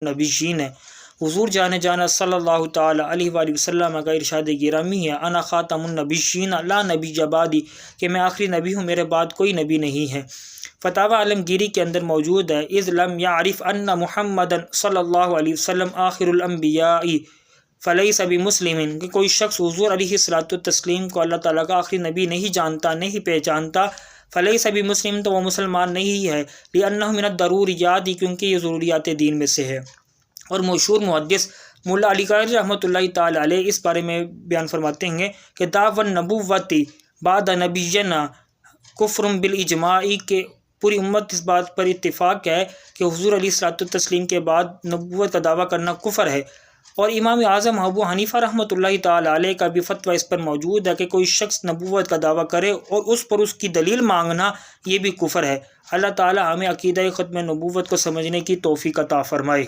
النبیین ہے۔ حضور جانے جانا صلی اللہ تعالیٰ علیہ وآلہ وسلم کا ارشاد گرامی ہے، انا خاتم النبیین لا نبی بعدی، کہ میں آخری نبی ہوں، میرے بعد کوئی نبی نہیں ہے۔ فتاوی عالمگیری کے اندر موجود ہے، اذ لم یعرف ان محمد صلی اللہ علیہ وسلم آخر الانبیاء فلیس بمسلم، کہ کوئی شخص حضور علیہ السلام کو اللہ تعالیٰ کا آخری نبی نہیں جانتا، نہیں پہچانتا، فلیس بمسلم، تو وہ مسلمان نہیں ہے، لأنہ من الضروریات، کیونکہ یہ ضروریات دین میں سے ہے۔ اور مشہور محدث ملا علی قاری رحمۃ اللہ تعالیٰ علیہ اس بارے میں بیان فرماتے ہیں کہ دعوی النبوت بعد نبینا کفر بالاجماع، کہ پوری امت اس بات پر اتفاق ہے کہ حضور علیہ السلام کے بعد نبوت کا دعویٰ کرنا کفر ہے۔ اور امام اعظم ابو حنیفہ رحمۃ اللہ تعالیٰ علیہ کا بھی فتویٰ اس پر موجود ہے کہ کوئی شخص نبوت کا دعویٰ کرے اور اس پر اس کی دلیل مانگنا، یہ بھی کفر ہے۔ اللہ تعالیٰ ہمیں عقیدہ ختم نبوت کو سمجھنے کی توفیق عطا فرمائے۔